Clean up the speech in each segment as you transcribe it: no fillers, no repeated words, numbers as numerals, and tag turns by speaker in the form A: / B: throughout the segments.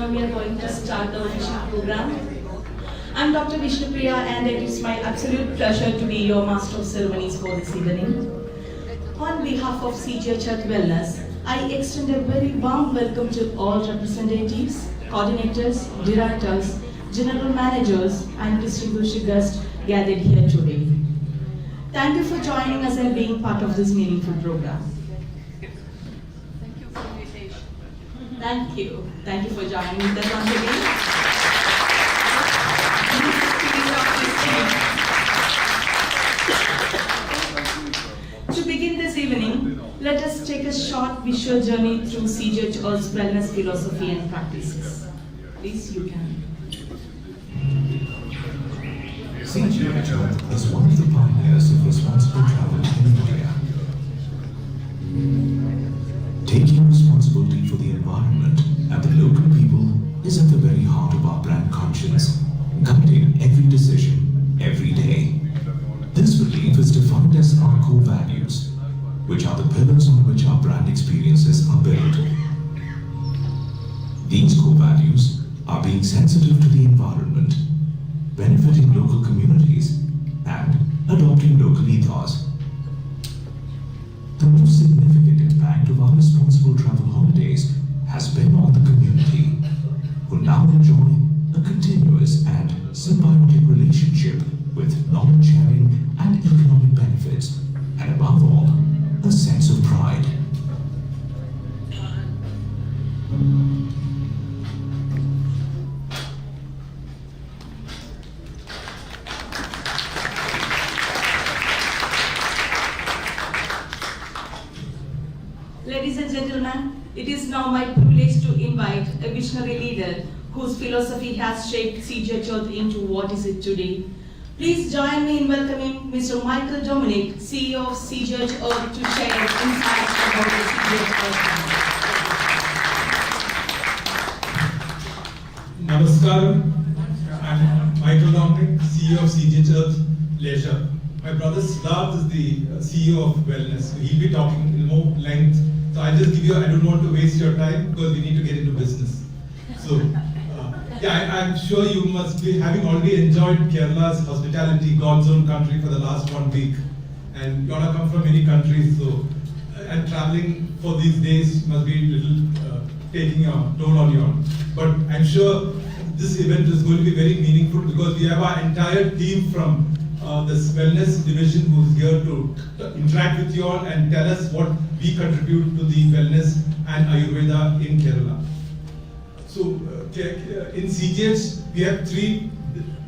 A: now we are going to start the official program. I'm Dr. Vishnupriya and it is my absolute pleasure to be your master of ceremonies for this evening. On behalf of CGH Health Wellness, I extend a very warm welcome to all representatives, coordinators, directors, general managers and distinguished guests gathered here today. Thank you for joining us and being part of this meaningful program. Thank you. Thank you for joining us once again. To begin this evening, let us take a short visual journey through CGH Earth's wellness philosophy and practices. Please, you can.
B: CGH Earth is one of the pioneers of responsible travel in India. Taking responsibility for the environment and the local people is at the very heart of our brand conscience, guiding every decision, every day. This belief is defined as our core values, which are the pillars on which our brand experiences are built. These core values are being sensitive to the environment, benefiting local communities, and adopting local ethos. The most significant impact of our responsible travel holidays has been on the community, who now enjoy a continuous and symbiotic relationship with knowledge sharing and economic benefits, and above all, a sense of pride.
A: Ladies and gentlemen, it is now my privilege to invite a visionary leader whose philosophy has shaped CGH Earth into what is it today. Please join me in welcoming Mr. Michael Dominic, CEO of CGH Earth, to share insights about the CGH Earth.
C: Namaskaram. I'm Michael Dominic, CEO of CGH Earth Leisure. My brother Siddharth is the CEO of Wellness. He'll be talking in more length. So I'll just give you, I don't want to waste your time because we need to get into business. So, I'm sure you must be having already enjoyed Kerala's hospitality, God's own country, for the last 1 week. And you all have come from many countries, so, and traveling for these days must be a little taking a toll on you all. But I'm sure this event is going to be very meaningful because we have our entire team from this wellness division who's here to interact with you all and tell us what we contribute to the wellness and Ayurveda in Kerala. So in CGH, we have 3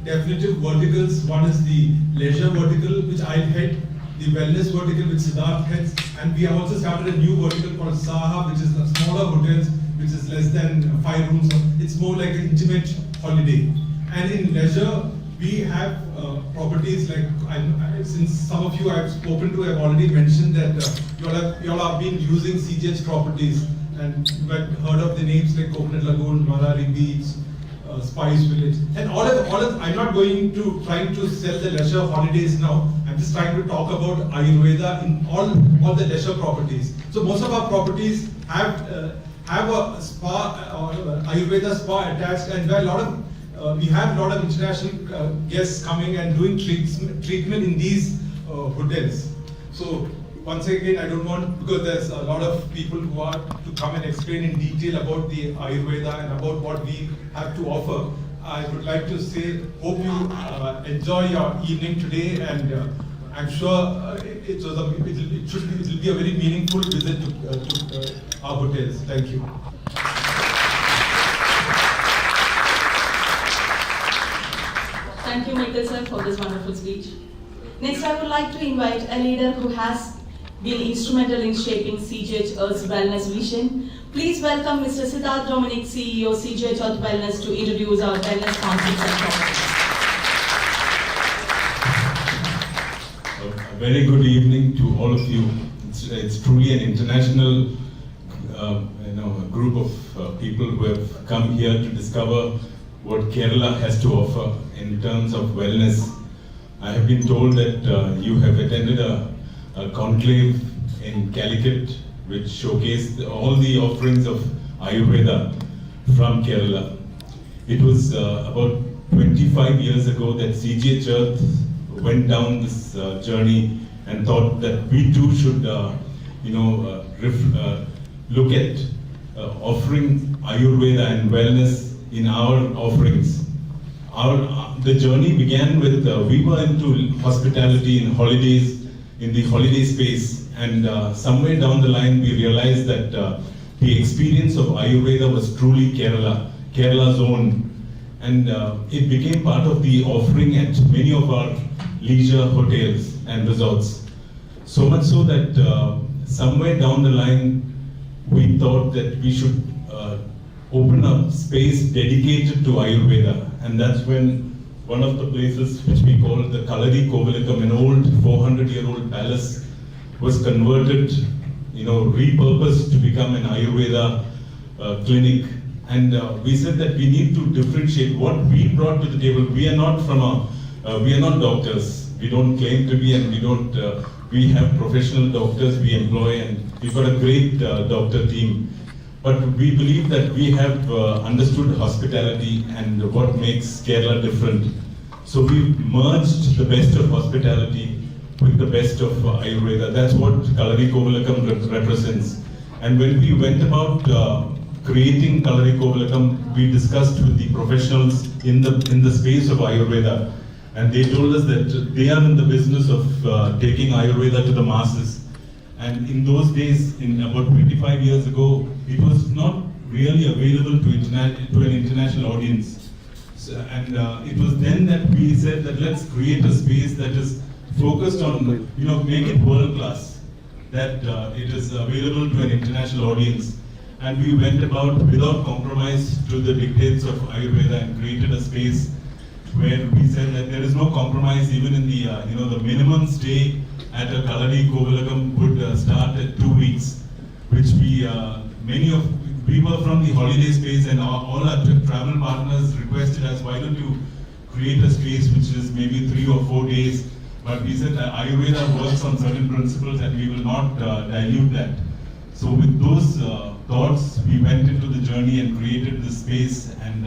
C: definitive verticals. One is the leisure vertical, which I head, the wellness vertical, which Siddharth heads, and we have also started a new vertical called Saha, which is the smaller hotels, which is less than 5 rooms. It's more like an intimate holiday. And in leisure, we have properties like, since some of you I've spoken to have already mentioned that you all have been using CGH properties, and you might have heard of the names like Coconut Lagoon, Marari Beach, Spice Village, and all of I'm not going to trying to sell the leisure holidays now. I'm just trying to talk about Ayurveda in all the leisure properties. So most of our properties have a spa or Ayurveda spa attached, and there are a lot of we have a lot of international guests coming and doing treatment in these hotels. So once again, I don't want, because there's a lot of people who are to come and explain in detail about the Ayurveda and about what we have to offer. I would like to say, hope you enjoy your evening today, and I'm sure it will be a very meaningful visit to our hotels. Thank you.
A: Thank you, Michael sir, for this wonderful speech. Next, I would like to invite a leader who has been instrumental in shaping CGH Earth's wellness vision. Please welcome Mr. Siddharth Dominic, CEO, CGH Earth Wellness, to introduce our wellness concepts and processes.
D: A very good evening to all of you. It's truly an international group of people who have come here to discover what Kerala has to offer in terms of wellness. I have been told that you have attended a conclave in Calicut which showcased all the offerings of Ayurveda from Kerala. It was about 25 years ago that CGH Earth went down this journey and thought that we too should, look at offering Ayurveda and wellness in our offerings. The journey began with, we were into hospitality in holidays, in the holiday space, and somewhere down the line we realized that the experience of Ayurveda was truly Kerala's own. And it became part of the offering at many of our leisure hotels and resorts. So much so that somewhere down the line, we thought that we should open a space dedicated to Ayurveda. And that's when one of the places which we call the Kalari Kovilakam, an old 400-year-old palace, was converted, repurposed to become an Ayurveda clinic. And we said that we need to differentiate what we brought to the table. We are not we are not doctors. We don't claim to be, and we have professional doctors we employ, and we've got a great doctor team. But we believe that we have understood hospitality and what makes Kerala different. So we've merged the best of hospitality with the best of Ayurveda. That's what Kalari Kovilakam represents. And when we went about creating Kalari Kovilakam, we discussed with the professionals in the space of Ayurveda, and they told us that they are in the business of taking Ayurveda to the masses. And in those days, in about 25 years ago, it was not really available to an international audience. So, and it was then that we said that let's create a space that is focused on, make it world class, that it is available to an international audience. And we went about without compromise to the dictates of Ayurveda and created a space where we said that there is no compromise even in the, the minimum stay at a Kalari Kovilakam would start at 2 weeks, which we were from the holiday space, and all our travel partners requested us, why don't you create a space which is maybe 3 or 4 days, but we said that Ayurveda works on certain principles and we will not dilute that. So with those thoughts, we went into the journey and created this space, and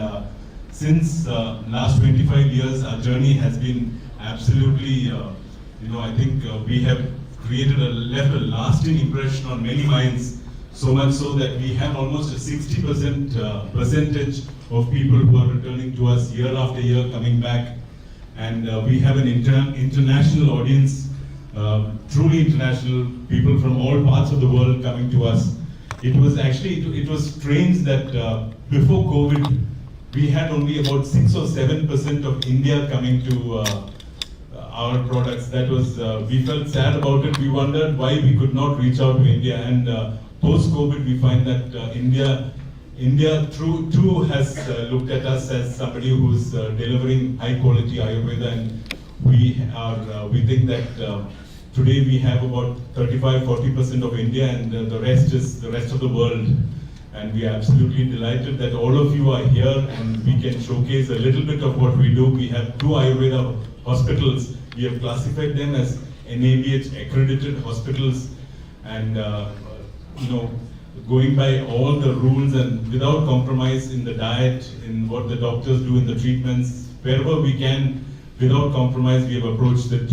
D: since last 25 years, our journey has been absolutely, I think we have created left a lasting impression on many minds, so much so that we have almost a 60% percentage of people who are returning to us year after year, coming back, and we have an international audience, truly international, people from all parts of the world coming to us. It was strange that before COVID, we had only about 6 or 7% of India coming to our products. That was, we felt sad about it. We wondered why we could not reach out to India. And post-COVID, we find that India too has looked at us as somebody who's delivering high-quality Ayurveda, and we think that today we have about 35-40% of India, and the rest is the rest of the world. And we are absolutely delighted that all of you are here and we can showcase a little bit of what we do. We have 2 Ayurveda hospitals. We have classified them as NABH accredited hospitals, and going by all the rules and without compromise in the diet, in what the doctors do in the treatments, wherever we can, without compromise, we have approached it.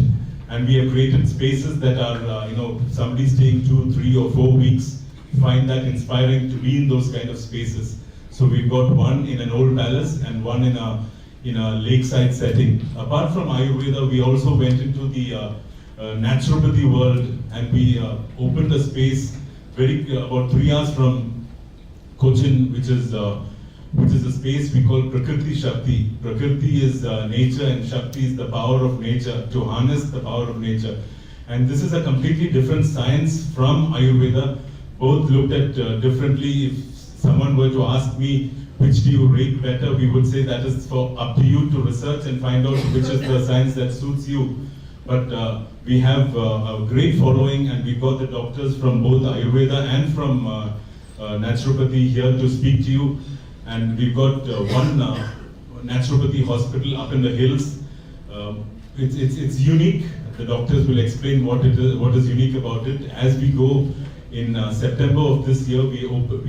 D: And we have created spaces that are, somebody staying 2, 3 or 4 weeks find that inspiring to be in those kind of spaces. So we've got one in an old palace and one in a lakeside setting. Apart from Ayurveda, we also went into the naturopathy world, and we opened a space about 3 hours from Cochin, which is a space we call Prakriti Shakti. Prakriti is nature and Shakti is the power of nature, to harness the power of nature. And this is a completely different science from Ayurveda. Both looked at differently. If someone were to ask me, which do you rate better, we would say that is up to you to research and find out which is the science that suits you. But we have a great following, and we've got the doctors from both Ayurveda and from naturopathy here to speak to you. And we've got one naturopathy hospital up in the hills. It's unique. The doctors will explain what is unique about it. As we go In September of this year, we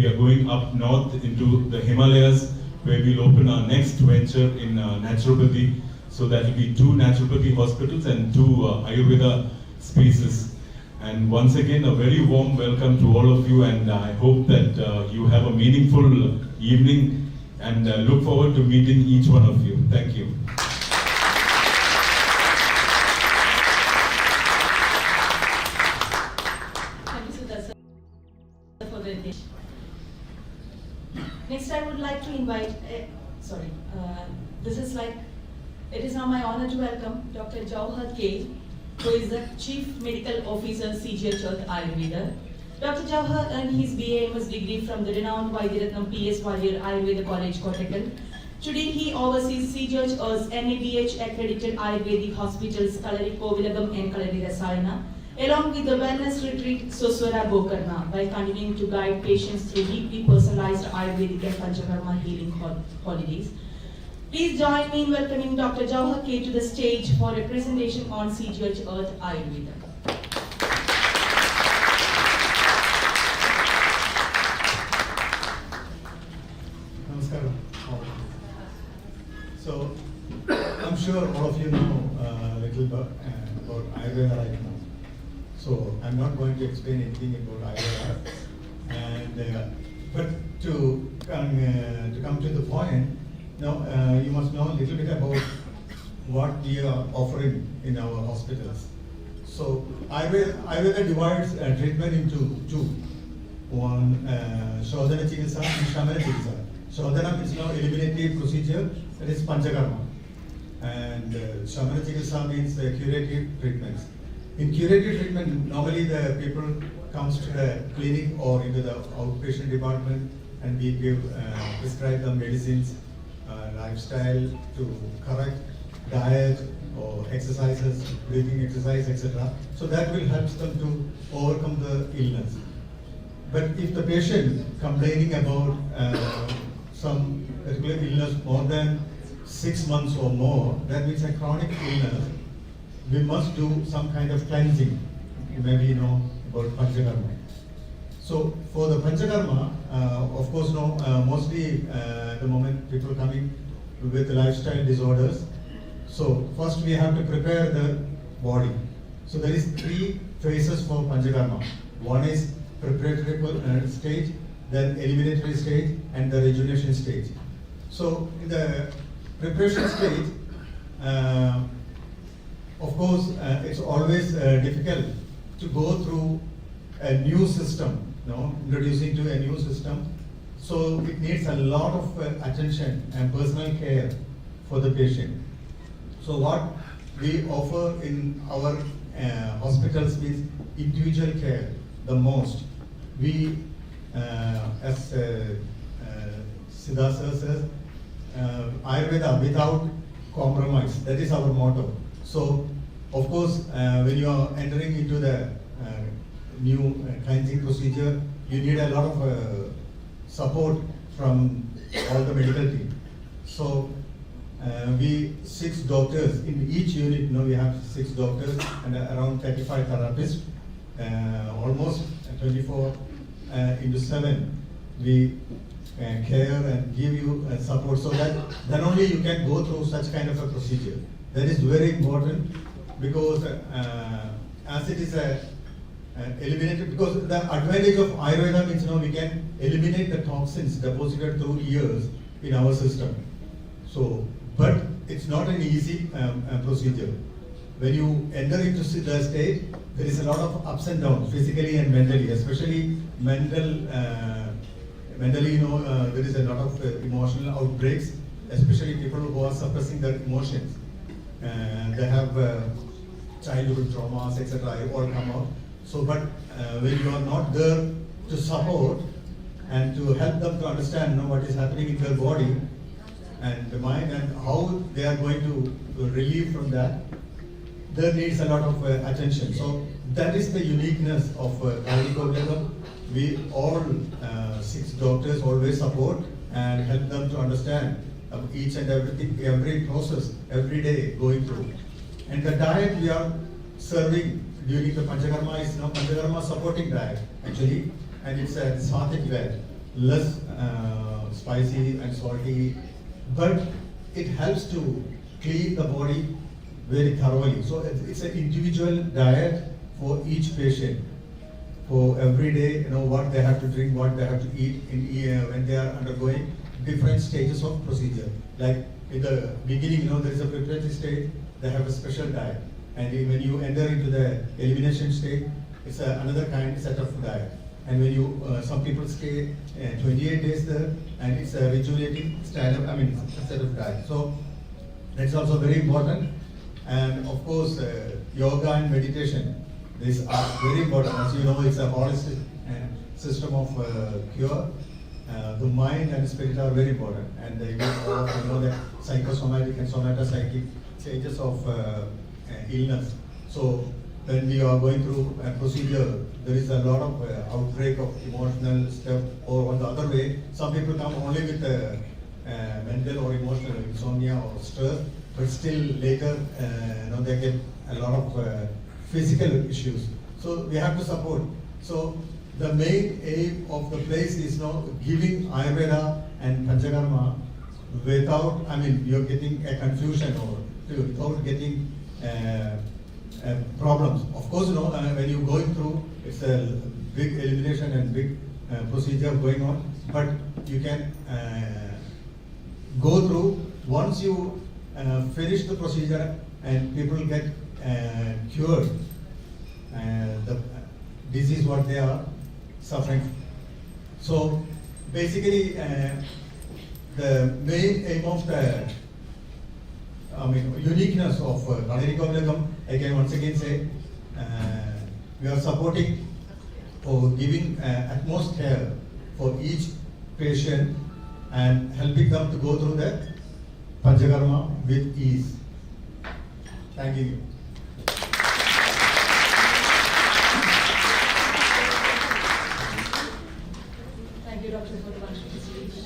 D: are going up north into the Himalayas, where we'll open our next venture in naturopathy. So that will be 2 naturopathy hospitals and 2 Ayurveda spaces. And once again, a very warm welcome to all of you, and I hope that you have a meaningful evening, and look forward to meeting each one of you. Thank you.
A: Thank you, Sudha sir, for the invitation. Next, I would like to invite, it is now my honor to welcome Dr. Jauhar K, who is the Chief Medical Officer, CGH Earth Ayurveda. Dr. Jauhar earned his BA MS degree from the renowned Vaidyaratnam PS Warrior Ayurveda College, Kottakkal. Today, he oversees CGH Earth's NABH accredited Ayurvedic hospitals, Kalari Kovilagam and Kalari Rasayana, along with the wellness retreat Suswara Gokarna, by continuing to guide patients through deeply personalized Ayurvedic and Panchakarma healing holidays. Please join me in welcoming Dr. Jauhar K to the stage for a presentation on CGH Earth Ayurveda.
E: Namaskaram. So, I'm sure all of you know a little bit about Ayurveda right now. So, I'm not going to explain anything about Ayurveda. But to come to the point, now you must know a little bit about what we are offering in our hospitals. So, Ayurveda divides treatment into 2. One, Shodhana Chikitsa and Shamana Chikitsa. Shodhana means now eliminative procedure, that is Panchakarma. And Shamana Chikitsa means curative treatments. In curative treatment, normally the people comes to the clinic or into the outpatient department, and we prescribe them medicines, lifestyle to correct diet or exercises, breathing exercise, etc. So that will help them to overcome the illness. But if the patient complaining about some particular illness more than 6 months or more, that means a chronic illness, we must do some kind of cleansing. Maybe you know about Panchakarma. So for the Panchakarma, of course, mostly the moment people coming with lifestyle disorders. So first we have to prepare the body. So there is 3 phases for Panchakarma. One is preparatory stage, then eliminatory stage, and the rejuvenation stage. So in the preparation stage, of course, it's always difficult to go through a new system, introducing to a new system. So it needs a lot of attention and personal care for the patient. So what we offer in our hospitals is individual care the most. We, as Siddha sir says, Ayurveda without compromise. That is our motto. So, of course, when you are entering into the new cleansing procedure, you need a lot of support from all the medical team. So, we 6 doctors in each unit. We have 6 doctors and around 35 therapists. Almost 24/7. We care and give you support, so that then only you can go through such kind of a procedure. That is very important, because as it is eliminated, because the advantage of Ayurveda means we can eliminate the toxins deposited through years in our system. So, but it's not an easy procedure. When you enter into the state, there is a lot of ups and downs, physically and mentally, especially mentally, there is a lot of emotional outbreaks, especially people who are suppressing their emotions. They have childhood traumas, etc. all come out. So, but when you are not there to support and to help them to understand what is happening in their body and the mind and how they are going to relieve from that, there needs a lot of attention. So that is the uniqueness of Ayurveda. We all 6 doctors always support and help them to understand each and everything, every process, every day going through. And the diet we are serving during the Panchakarma is Panchakarma supporting diet actually, and it's a sattvic diet, less spicy and salty, but it helps to clean the body very thoroughly. So it's an individual diet for each patient. For every day, what they have to drink, what they have to eat when they are undergoing different stages of procedure. Like in the beginning, there is a preparatory stage, they have a special diet. And when you enter into the elimination stage, it's another kind set of diet. And when you, some people stay 28 days there, and it's a rejuvenating style of, set of diet. So that's also very important. And of course, yoga and meditation. These are very important. As you know, it's a holistic system of cure. The mind and spirit are very important. And you know the psychosomatic and somatocytic stages of illness. So when we are going through a procedure, there is a lot of outbreak of emotional stuff. Or on the other way, some people come only with mental or emotional insomnia or stress, but still later, they get a lot of physical issues. So we have to support. So the main aim of the place is giving Ayurveda and Panchakarma without, you're getting a confusion or without getting problems. Of course, when you're going through, it's a big elimination and big procedure going on, but you can go through. Once you finish the procedure and people get cured, the disease what they are suffering. So basically, the main aim of the uniqueness of Kanarika, I can once again say, we are supporting or giving utmost care for each patient and helping them to go through the Panchakarma with ease. Thank you.
A: Thank you, Doctor, for the wonderful speech.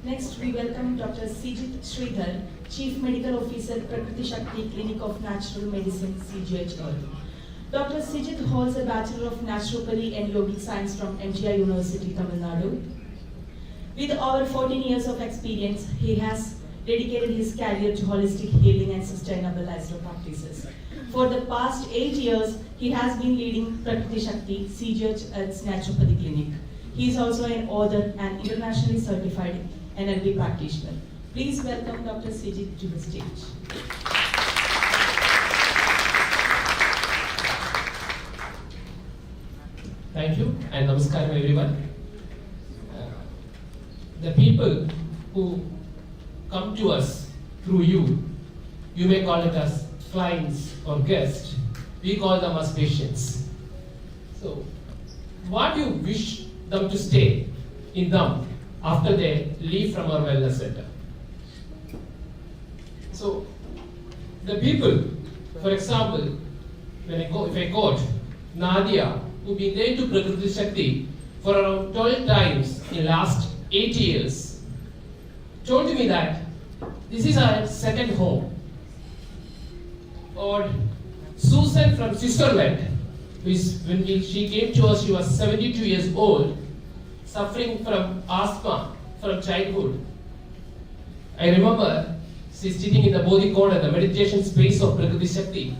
A: Next, we welcome Dr. Sijit Sridhar, Chief Medical Officer, Prakriti Shakti Clinic of Natural Medicine, CGHR. Dr. Sijit holds a Bachelor of Naturopathy and Yogic Science from MGI University, Tamil Nadu. With over 14 years of experience, he has dedicated his career to holistic healing and sustainable lifestyle practices. For the past 8 years, he has been leading Prakriti Shakti, CGHR's Naturopathy Clinic. He is also an author and internationally certified NLP practitioner. Please welcome Dr. Sijit to the stage.
F: Thank you and namaskaram everyone. The people who come to us through you, you may call it as clients or guests, we call them as patients. So, what do you wish them to stay in them after they leave from our wellness center? So, the people, for example, if I quote Nadia, who been there to Prakriti Shakti for around 12 times in last 8 years, told me that this is our second home. Or Susan from Switzerland, when she came to us, she was 72 years old, suffering from asthma from childhood. I remember she's sitting in the Bodhi corner, the meditation space of Prakriti Shakti,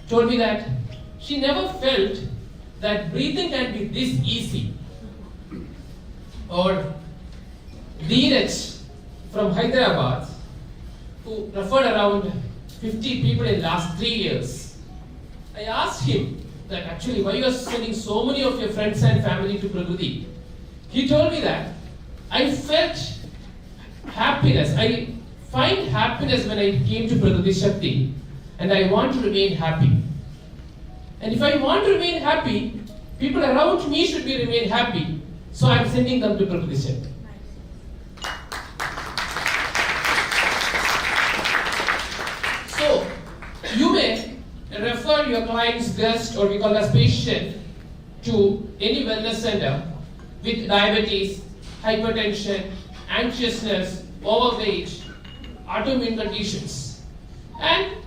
F: told me that she never felt that breathing can be this easy. Or Dheeraj from Hyderabad, who referred around 50 people in last 3 years. I asked him that actually why you are sending so many of your friends and family to Prakriti. He told me that I felt happiness. I find happiness when I came to Prakriti Shakti, and I want to remain happy. And if I want to remain happy, people around me should remain happy. So I am sending them to Prakriti Shakti. So you may refer your client's guest, or we call as patient, to any wellness center with diabetes, hypertension, anxiousness, overweight, autoimmune conditions. And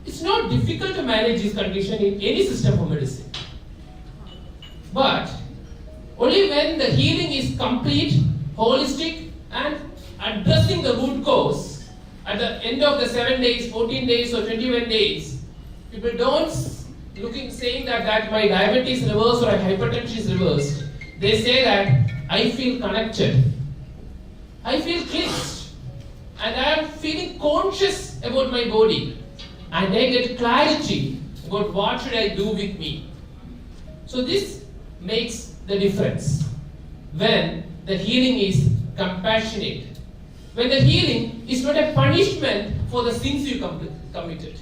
F: it's It's not difficult to manage this condition in any system of medicine. But only when the healing is complete, holistic, and addressing the root cause at the end of the 7 days, 14 days, or 21 days, people don't saying that my diabetes is reversed or hypertension is reversed. They say that I feel connected, I feel cleansed, and I am feeling conscious about my body, and I get clarity about what should I do with me. So this makes the difference when the healing is compassionate, when the healing is not a punishment for the sins you committed.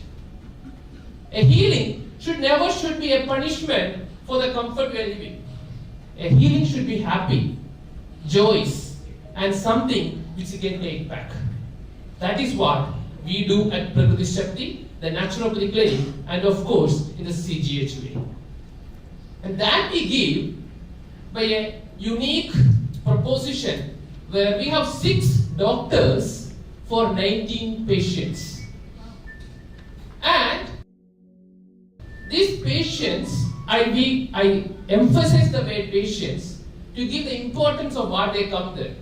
F: A healing should never be a punishment for the comfort we are living. A healing should be happy, joyous, and something which you can take back. That is what we do at Prakriti Shakti, the naturopathy clinic, and of course in the CGH way. And that we give by a unique proposition where we have 6 doctors for 19 patients. And these patients, I emphasize the word patients to give the importance of what they come there.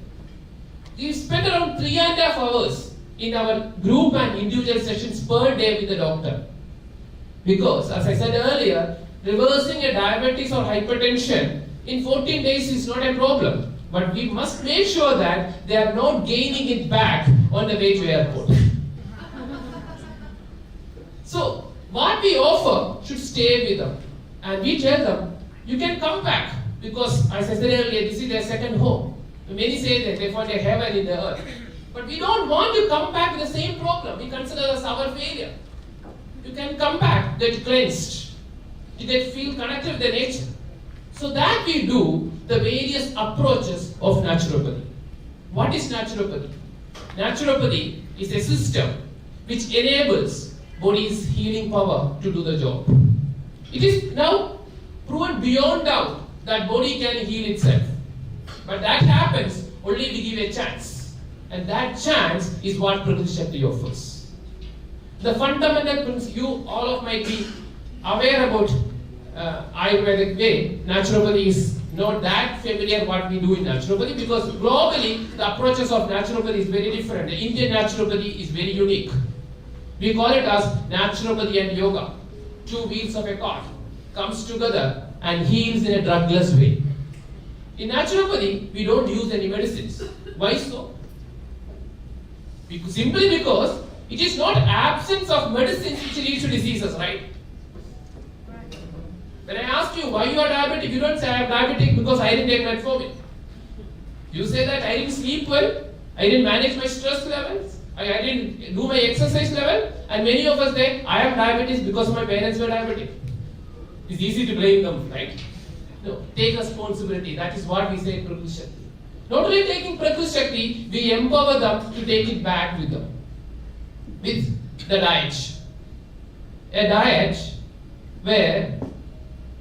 F: We spend around 3.5 hours in our group and individual sessions per day with the doctor. Because, as I said earlier, reversing a diabetes or hypertension in 14 days is not a problem. But we must make sure that they are not gaining it back on the way to airport. So, what we offer should stay with them. And we tell them, you can come back. Because, as I said earlier, this is their second home. Many say that they find a heaven in the earth. But we don't want to come back with the same problem. We consider as our failure. You can come back, get cleansed. You can feel connected with the nature. So that we do the various approaches of naturopathy. What is naturopathy? Naturopathy is a system which enables body's healing power to do the job. It is now proven beyond doubt that body can heal itself. But that happens only we give a chance. And that chance is what Prakriti Shakti offers. The fundamental principle, you all of might be aware about Ayurvedic way. Naturopathy is not that familiar what we do in naturopathy, because globally the approaches of naturopathy is very different. The Indian naturopathy is very unique. We call it as naturopathy and yoga. 2 wheels of a cart comes together and heals in a drugless way. In naturopathy, we don't use any medicines. Why so? Simply because it is not absence of medicines which leads to diseases, right? When I ask you why you are diabetic, you don't say I am diabetic because I didn't take metformin. You say that I didn't sleep well, I didn't manage my stress levels, I didn't do my exercise level, and many of us say I am diabetic because my parents were diabetic. It's easy to blame them, right? No, take responsibility. That is what we say in Prakriti Shakti. Not only taking Prakriti Shakti, we empower them to take it back with them. With the diet. A diet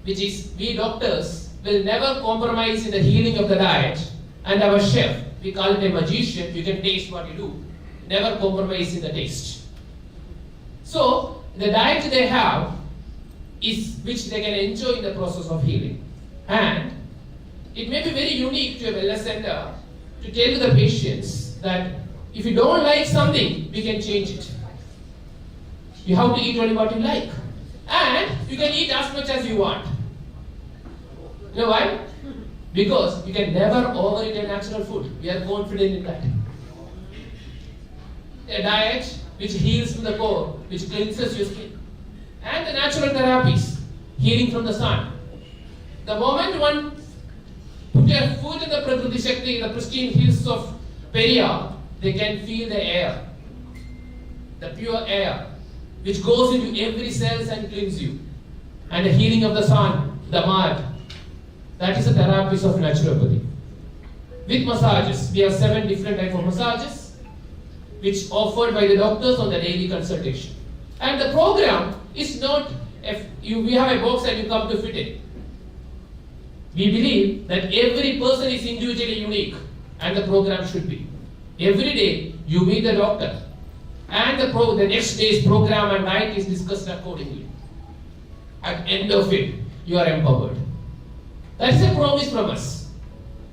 F: which is we doctors will never compromise in the healing of the diet, and our chef, we call it a magician, you can taste what you do, never compromise in the taste. So, the diet they have is which they can enjoy in the process of healing. And it may be very unique to a wellness center to tell the patients that if you don't like something, we can change it. You have to eat only what you like. And you can eat as much as you want. You know why? Because you can never overeat a natural food. We are confident in that. A diet which heals from the core, which cleanses your skin. And the natural therapies, healing from the sun. The moment one put their foot in the Prakriti Shakti, the pristine hills of Periyar, they can feel the air, the pure air, which goes into every cells and cleans you. And the healing of the sun, the mud, that is the therapies of naturopathy. With massages, we have 7 different types of massages, which offered by the doctors on the daily consultation. And the program is not, we have a box and you come to fit it. We believe that every person is individually unique, and the program should be. Every day you meet the doctor and the next day's program and night is discussed accordingly. At the end of it, you are empowered. That is a promise from us.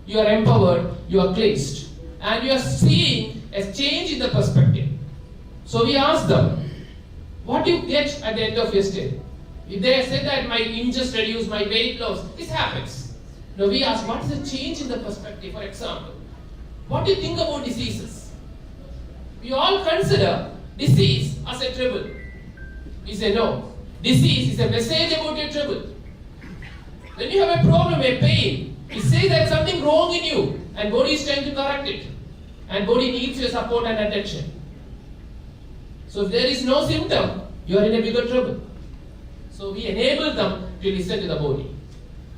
F: You are empowered, you are cleansed, and you are seeing a change in the perspective. So we ask them, what do you get at the end of your stay? If they said that my ingest reduced, my weight loss, this happens. Now we ask, what is the change in the perspective? For example, what do you think about diseases? We all consider disease as a trouble. We say no. Disease is a message about your trouble. When you have a problem, a pain, you say there's something wrong in you and body is trying to correct it. And body needs your support and attention. So if there is no symptom, you are in a bigger trouble. So we enable them to listen to the body.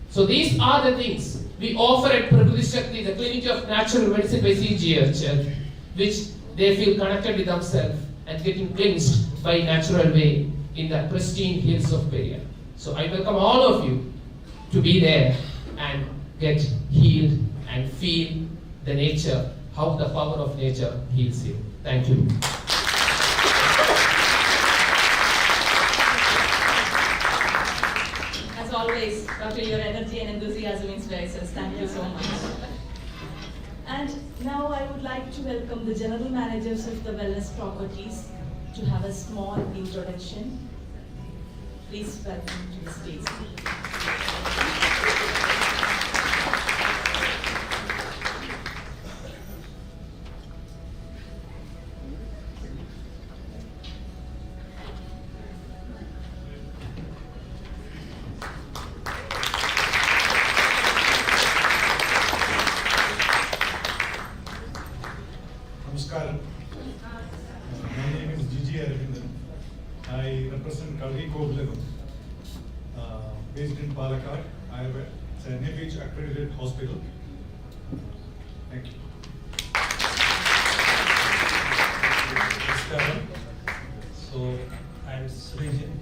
F: So these are the things we offer at Prakriti Shakti, the Clinic of Natural Medicine by CGH, which they feel connected with themselves and getting cleansed by natural way in the pristine hills of Periyar. So I welcome all of you to be there and get healed and feel the nature, how the power of nature heals you. Thank you.
A: As always, Dr. Your energy and enthusiasm inspires us. Thank you so much. And now I would like to welcome the general managers of the wellness properties to have a small introduction. Please welcome to the stage.
G: Namaskaram. My name is G.G. Aravindan. I represent Kalri Kovilagam, based in Palakkad. It's an NABH accredited hospital. Thank you.
H: Namaskaram. So I'm Srijin,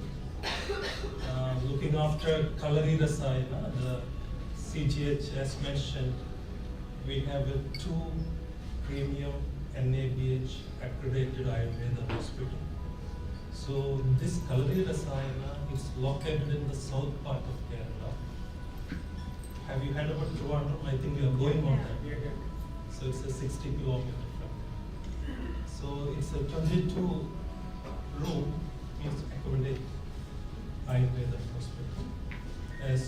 H: looking after Kalari Rasayana, the CGH as mentioned. We have two premium NABH accredited Ayurveda hospital. So this Kalari Rasayana is located in the south part of Kerala. Have you heard about Trivandrum? I think you are going on that. So it's a 60 kilometer from. So it's a 22 room means accommodate Ayurveda hospital. As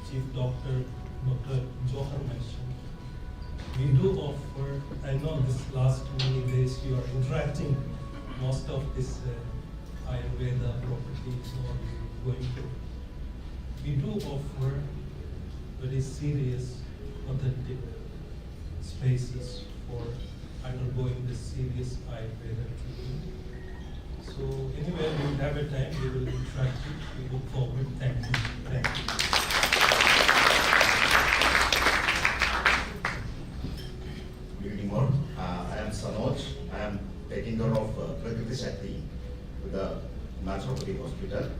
H: Chief Doctor Johar mentioned, we do offer, I know this last many days you are interacting most of this Ayurveda properties or going through. We do offer very serious, authentic spaces for undergoing this serious Ayurveda treatment. So anyway, we will have a time, we will interact with, we look forward. Thank you. Thank you.
I: Good evening all. I am Sanoj. I am taking care of Prakriti Shakti with the Naturopathy Hospital.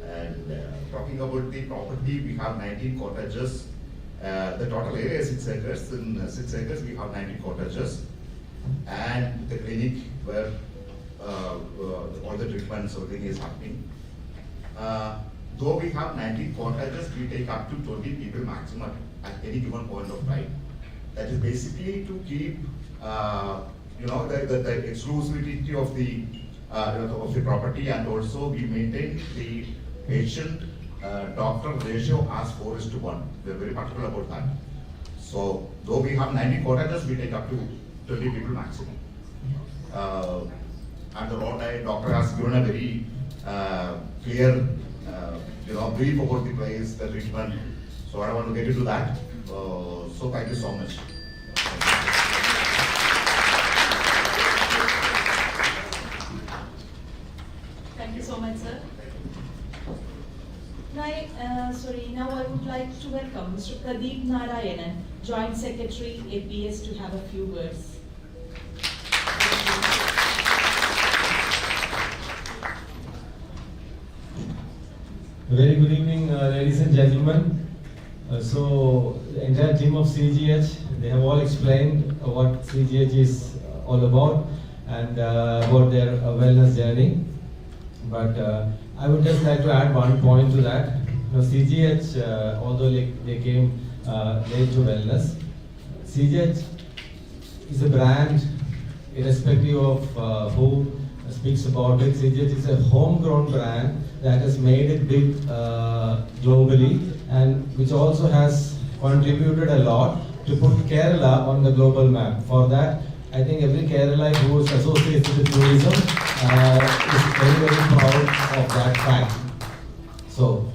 I: And talking about the property, we have 19 cottages. The total area is 6 acres. In 6 acres, we have 19 cottages. And the clinic where all the treatments, everything is happening. Though we have 19 cottages, we take up to 20 people maximum at any given point of time. That is basically to keep, the exclusivity of the property, and also we maintain the patient-doctor ratio as 4:1. We are very particular about that. So, though we have 90 cottages, we take up to 20 people maximum. And the doctor has given a very clear, brief about the place, the treatment. So I don't want to get into that. So thank you so much.
A: Thank you so much, sir. Now I would like to welcome Mr. Pradeep Narayanan, Joint Secretary, APS, to have a few words.
J: Very good evening, ladies and gentlemen. So the entire team of CGH, they have all explained what CGH is all about. and about their wellness journey. But I would just like to add one point to that. CGH, although they came late to wellness, CGH is a brand, irrespective of who speaks about it. CGH is a homegrown brand that has made it big globally, and which also has contributed a lot to put Kerala on the global map. For that, I think every Keralite who is associated with tourism is very, very proud of that fact. So,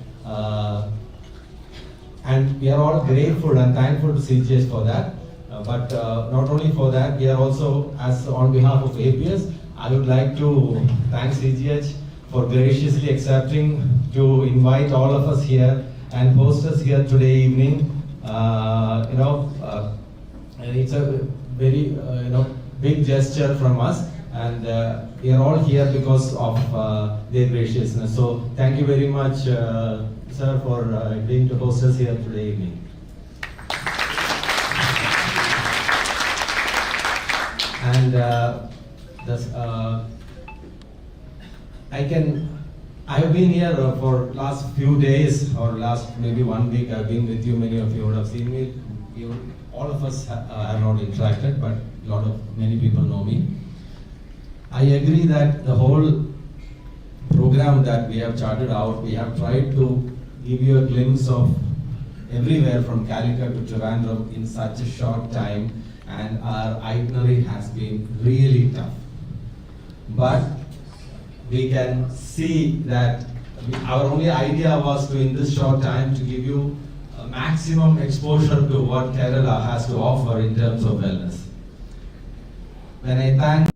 J: and we are all grateful and thankful to CGH for that. But not only for that, we are also, as on behalf of APS, I would like to thank CGH for graciously accepting to invite all of us here and host us here today evening. It's a very big gesture from us, and we are all here because of their graciousness. So thank you very much, sir, for agreeing to host us here today evening. And I've been here for last few days or last maybe 1 week. I've been with you. Many of you would have seen me. All of us have not interacted, but many people know me. I agree that the whole program that we have charted out, we have tried to give you a glimpse of everywhere from Calicut to Trivandrum in such a short time, and our itinerary has been really tough. But we can see that our only idea was to, in this short time, to give you a maximum exposure to what Kerala has to offer in terms of wellness. When I thank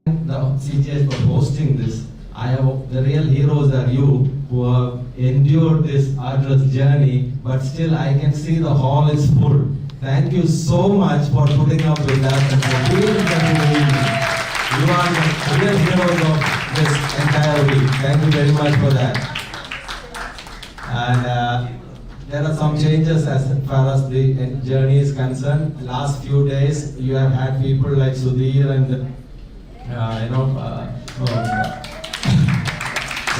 J: the CGH for hosting this, the real heroes are you who have endured this arduous journey, but still I can see the hall is full. Thank you so much for putting up with that and for being here. You are the real heroes of this entire week. Thank you very much for that. And there are some changes as far as the journey is concerned. Last few days, you have had people like Sudhir and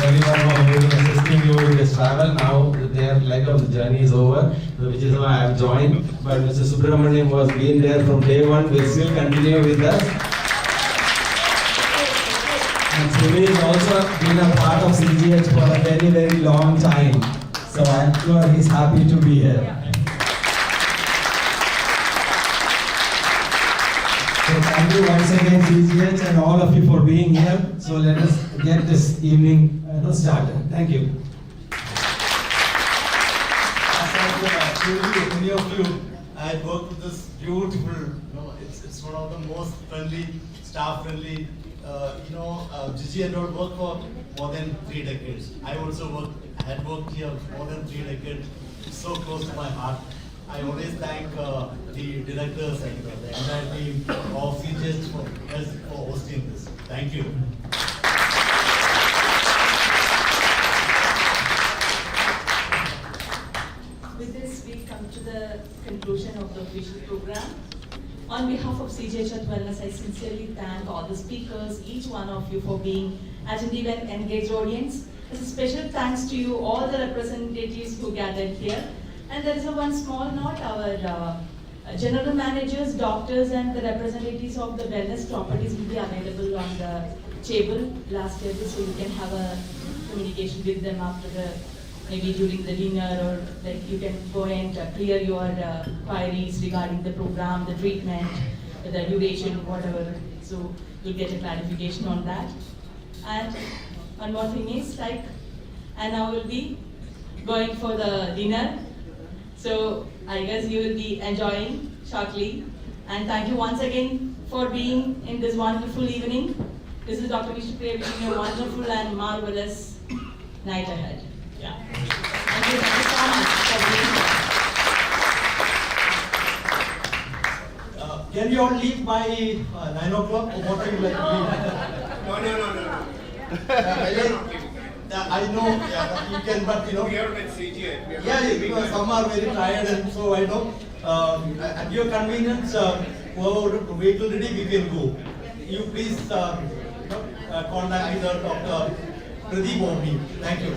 J: everyone who have been assisting you in this travel. Now their leg of the journey is over, which is why I have joined. But Mr. Subramaniam was been there from day one, will still continue with us. And Sudhir has also been a part of CGH for a very, very long time. So I'm sure he's happy to be here. So thank you once again, CGH, and all of you for being here. So let us get this evening started. Thank you.
E: Many of you, I worked with this beautiful, it's one of the most friendly, staff-friendly, Gigi and all worked for more than 3 decades. I had worked here more than 3 decades. It's so close to my heart. I always thank the directors and the entire team of CGH for hosting this. Thank you.
A: With this, we come to the conclusion of the official program. On behalf of CGH Health Wellness, I sincerely thank all the speakers, each one of you for being attentive and engaged audience. As a special thanks to you, all the representatives who gathered here. And there is one small note, our general managers, doctors and the representatives of the wellness properties will be available on the table, last table, so you can have a communication with them after maybe during the dinner, or like you can go and clear your queries regarding the program, the treatment, the duration, whatever. So you'll get a clarification on that. And one more thing is and now we'll be going for the dinner. So I guess you will be enjoying shortly. And thank you once again for being in this wonderful evening. This is Dr. Vishnu Priya wishing you a wonderful and marvelous night ahead. Yeah. Thank you so much for being here.
E: Can you all leave by 9 o'clock, or what are you like to leave? No. I know, you can, but
K: We are at CGI.
E: because some are very tired, and so I know. At your convenience, whoever vehicle ready, we can go. you please contact with Dr. Pradeep Omni. Thank you.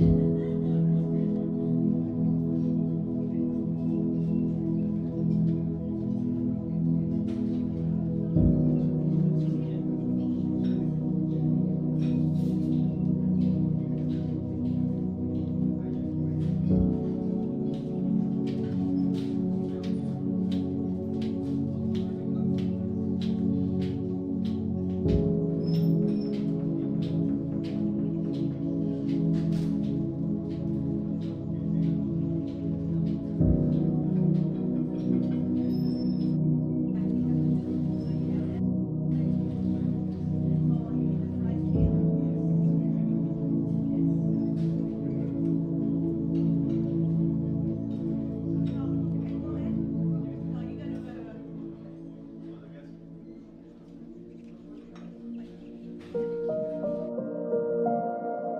K: Lord.